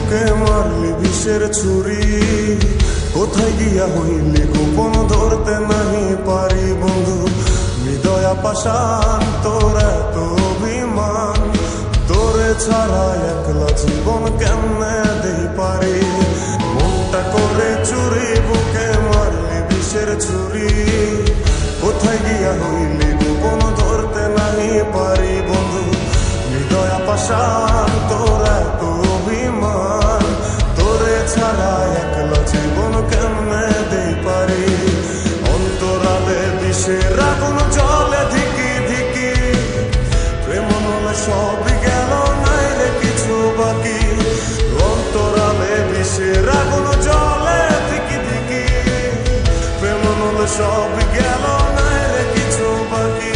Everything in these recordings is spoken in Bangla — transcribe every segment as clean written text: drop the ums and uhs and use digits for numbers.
বুকে মারলি বিষের ছুরি, কোথায় গিয়া হইলি গোপন ধরতে নাহি পারি বন্ধু। হৃদয়া পাষাণ তোর এত অভিমান, তোরে ছাড়া একলা জীবন কেমনে দেই পারি। মনটা করে চুরি, বুকে মারলি বিষের ছুরি, কোথায় গিয়া হইলি গোপন ধরতে নাহি পারি বন্ধু। হৃদয়া পাষাণ তোর এত অভিমান, তোরে ছাড়া একলা জীবন কেমনে দেই পারি। অন্তরালে বিষের আগুন জ্বলে ধিকি ধিকি, প্রেম নলে সবই গেল নাই রে কিছু বাকি। অন্তরালে বিষের আগুন জ্বলে ধিকি ধিকি, প্রেম নলে সবই গেল নাই রে কিছু বাকি।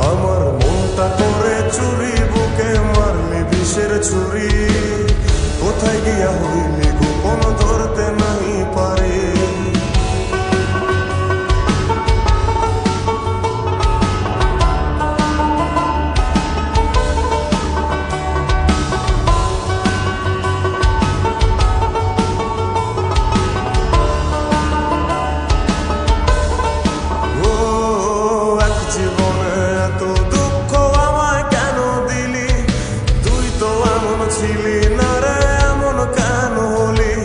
আমার মনটা করে চুরি, বুকে মারলি বিষের ছুরি, কোথায় গিয়া হইলি গোপন ধরতে নাহি পারি। ছিলি না রে এমন কেন হলি,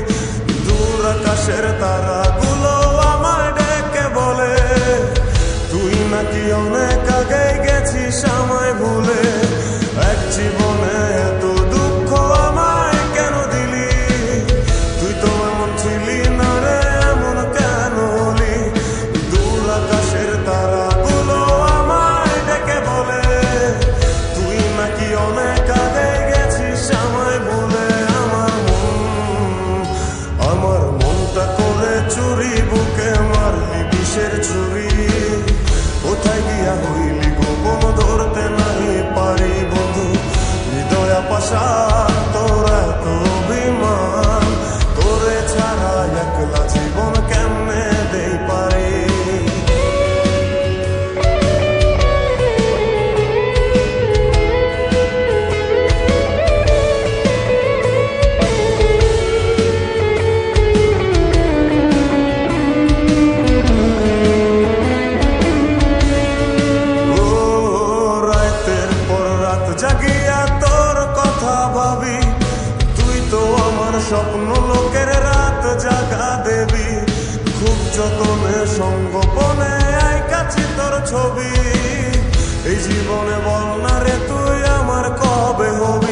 দূর আকাশের তারাগুলো আমায় ডেকে বলে, তুই নাকি অনেক আগে গেছিস আমায় ভুলে। এক জীবনে এত দুঃখ আমায় কেন দিলি, তুই তো এমন ছিলি না রে এমন কেন হলি। দূর আকাশের তারাগুলো আমায় ডেকে বলে, তুই নাকি অনেক আগে আমায় বলে। আমার মনটা করে চুরি, বুকে মারলি বিষের ছুরি, কোথায় গিয়া হইলি গোপন ধরতে নাহি পারি বন্ধু। হৃদয়া পাষাণ তোর এত অভিমান, তোরে ছাড়া একলা জীবন কেমনে দেই পারি। জাগিয়া তোর কথা ভাবি, তুই তো আমার স্বপ্ন লোকের রাত জাগা দেবী। খুব যতনে সঙ্গোপনে আইকাছি তোর ছবি, এই জীবনে বল না রে তুই আমার কবে হবি।